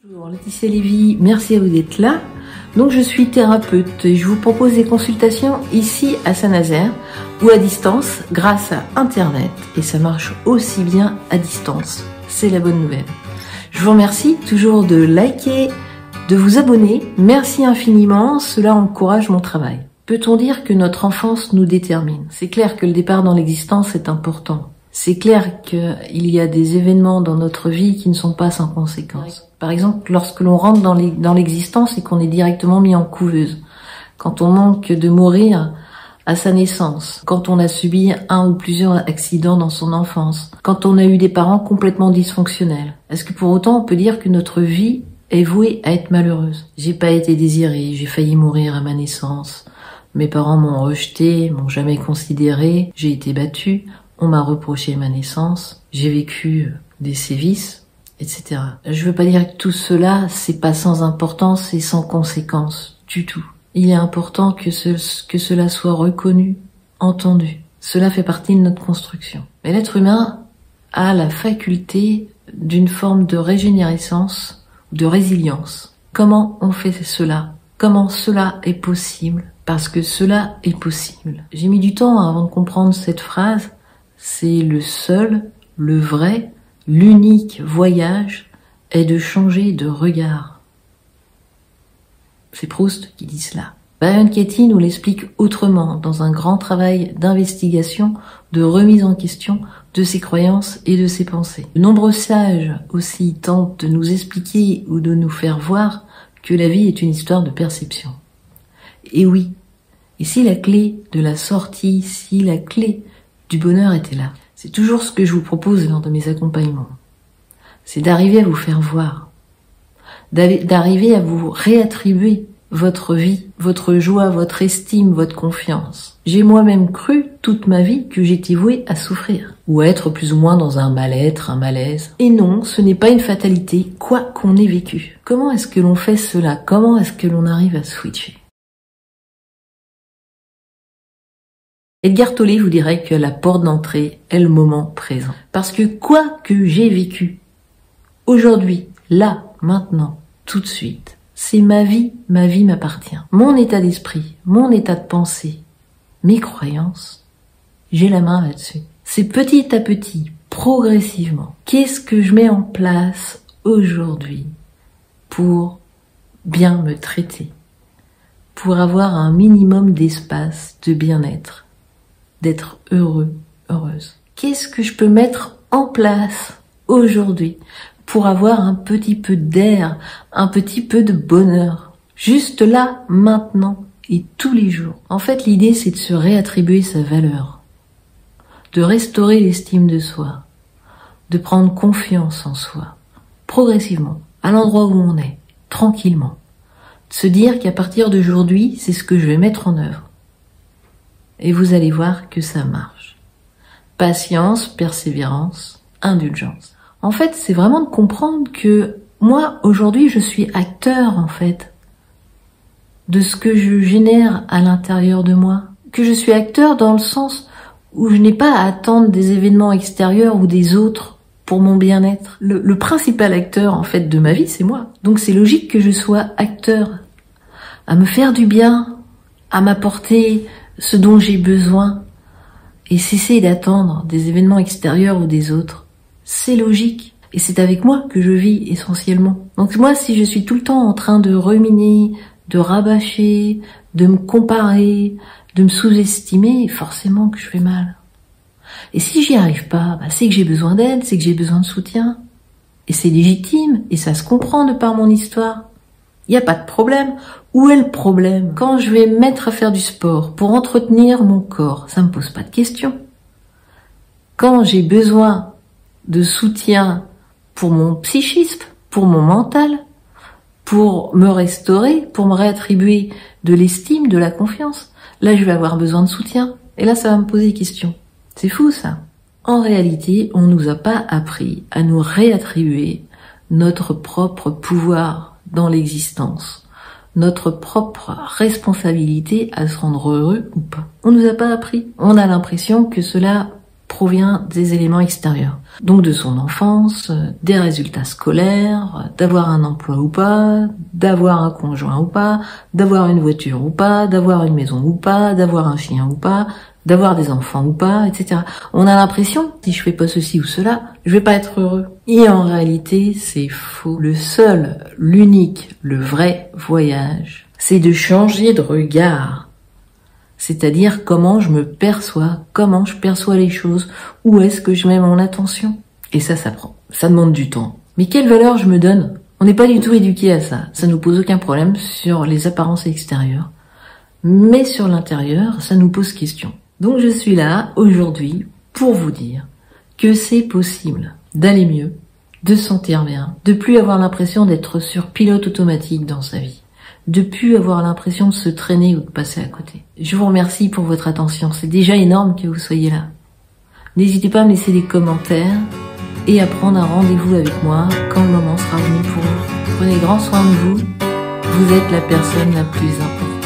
Bonjour, Laetitia Lévy, merci à vous d'être là. Donc je suis thérapeute et je vous propose des consultations ici à Saint-Nazaire ou à distance grâce à Internet, et ça marche aussi bien à distance, c'est la bonne nouvelle. Je vous remercie toujours de liker, de vous abonner, merci infiniment, cela encourage mon travail. Peut-on dire que notre enfance nous détermine? C'est clair que le départ dans l'existence est important. C'est clair qu'il y a des événements dans notre vie qui ne sont pas sans conséquences. Par exemple, lorsque l'on rentre dans l'existence et qu'on est directement mis en couveuse, quand on manque de mourir à sa naissance, quand on a subi un ou plusieurs accidents dans son enfance, quand on a eu des parents complètement dysfonctionnels. Est-ce que pour autant on peut dire que notre vie est vouée à être malheureuse? J'ai pas été désirée, j'ai failli mourir à ma naissance. Mes parents m'ont rejeté, m'ont jamais considéré, j'ai été battue. On m'a reproché ma naissance, j'ai vécu des sévices, etc. Je veux pas dire que tout cela, c'est pas sans importance et sans conséquence du tout. Il est important que cela soit reconnu, entendu. Cela fait partie de notre construction. Mais l'être humain a la faculté d'une forme de régénérescence, de résilience. Comment on fait cela? Comment cela est possible? Parce que cela est possible. J'ai mis du temps avant de comprendre cette phrase. C'est le seul, le vrai, l'unique voyage est de changer de regard. C'est Proust qui dit cela. Byron Katie nous l'explique autrement dans un grand travail d'investigation, de remise en question de ses croyances et de ses pensées. De nombreux sages aussi tentent de nous expliquer ou de nous faire voir que la vie est une histoire de perception. Et oui, et si la clé de la sortie, si la clé du bonheur était là. C'est toujours ce que je vous propose lors de mes accompagnements. C'est d'arriver à vous faire voir, d'arriver à vous réattribuer votre vie, votre joie, votre estime, votre confiance. J'ai moi-même cru toute ma vie que j'étais vouée à souffrir, ou à être plus ou moins dans un mal-être, un malaise. Et non, ce n'est pas une fatalité, quoi qu'on ait vécu. Comment est-ce que l'on fait cela? Comment est-ce que l'on arrive à switcher? Edgar Tolle vous dirait que la porte d'entrée est le moment présent. Parce que quoi que j'ai vécu, aujourd'hui, là, maintenant, tout de suite, c'est ma vie m'appartient. Mon état d'esprit, mon état de pensée, mes croyances, j'ai la main là-dessus. C'est petit à petit, progressivement. Qu'est-ce que je mets en place aujourd'hui pour bien me traiter, pour avoir un minimum d'espace, de bien-être, d'être heureux, heureuse. Qu'est-ce que je peux mettre en place aujourd'hui pour avoir un petit peu d'air, un petit peu de bonheur, juste là, maintenant et tous les jours? En fait, l'idée, c'est de se réattribuer sa valeur, de restaurer l'estime de soi, de prendre confiance en soi, progressivement, à l'endroit où on est, tranquillement, de se dire qu'à partir d'aujourd'hui, c'est ce que je vais mettre en œuvre. Et vous allez voir que ça marche. Patience, persévérance, indulgence. En fait, c'est vraiment de comprendre que moi, aujourd'hui, je suis acteur, en fait, de ce que je génère à l'intérieur de moi. Que je suis acteur dans le sens où je n'ai pas à attendre des événements extérieurs ou des autres pour mon bien-être. Le principal acteur, en fait, de ma vie, c'est moi. Donc c'est logique que je sois acteur, à me faire du bien, à m'apporter ce dont j'ai besoin, et cesser d'attendre des événements extérieurs ou des autres. C'est logique. Et c'est avec moi que je vis essentiellement. Donc moi, si je suis tout le temps en train de ruminer, de rabâcher, de me comparer, de me sous-estimer, forcément que je fais mal. Et si j'y arrive pas, c'est que j'ai besoin d'aide, c'est que j'ai besoin de soutien. Et c'est légitime, et ça se comprend de par mon histoire. Il n'y a pas de problème. Où est le problème? Quand je vais me mettre à faire du sport pour entretenir mon corps, ça me pose pas de questions. Quand j'ai besoin de soutien pour mon psychisme, pour mon mental, pour me restaurer, pour me réattribuer de l'estime, de la confiance, là je vais avoir besoin de soutien. Et là ça va me poser des questions. C'est fou ça. En réalité, on nous a pas appris à nous réattribuer notre propre pouvoir dans l'existence, notre propre responsabilité à se rendre heureux ou pas. On nous a pas appris. On a l'impression que cela provient des éléments extérieurs. Donc de son enfance, des résultats scolaires, d'avoir un emploi ou pas, d'avoir un conjoint ou pas, d'avoir une voiture ou pas, d'avoir une maison ou pas, d'avoir un chien ou pas, d'avoir des enfants ou pas, etc. On a l'impression, si je fais pas ceci ou cela, je vais pas être heureux. Et en réalité, c'est faux. Le seul, l'unique, le vrai voyage, c'est de changer de regard. C'est-à-dire comment je me perçois, comment je perçois les choses, où est-ce que je mets mon attention. Et ça prend. Ça demande du temps. Mais quelle valeur je me donne? On n'est pas du tout éduqué à ça. Ça nous pose aucun problème sur les apparences extérieures. Mais sur l'intérieur, ça nous pose question. Donc je suis là, aujourd'hui, pour vous dire que c'est possible d'aller mieux, de se sentir bien, de plus avoir l'impression d'être sur pilote automatique dans sa vie, de plus avoir l'impression de se traîner ou de passer à côté. Je vous remercie pour votre attention, c'est déjà énorme que vous soyez là. N'hésitez pas à me laisser des commentaires et à prendre un rendez-vous avec moi quand le moment sera venu pour vous. Prenez grand soin de vous, vous êtes la personne la plus importante.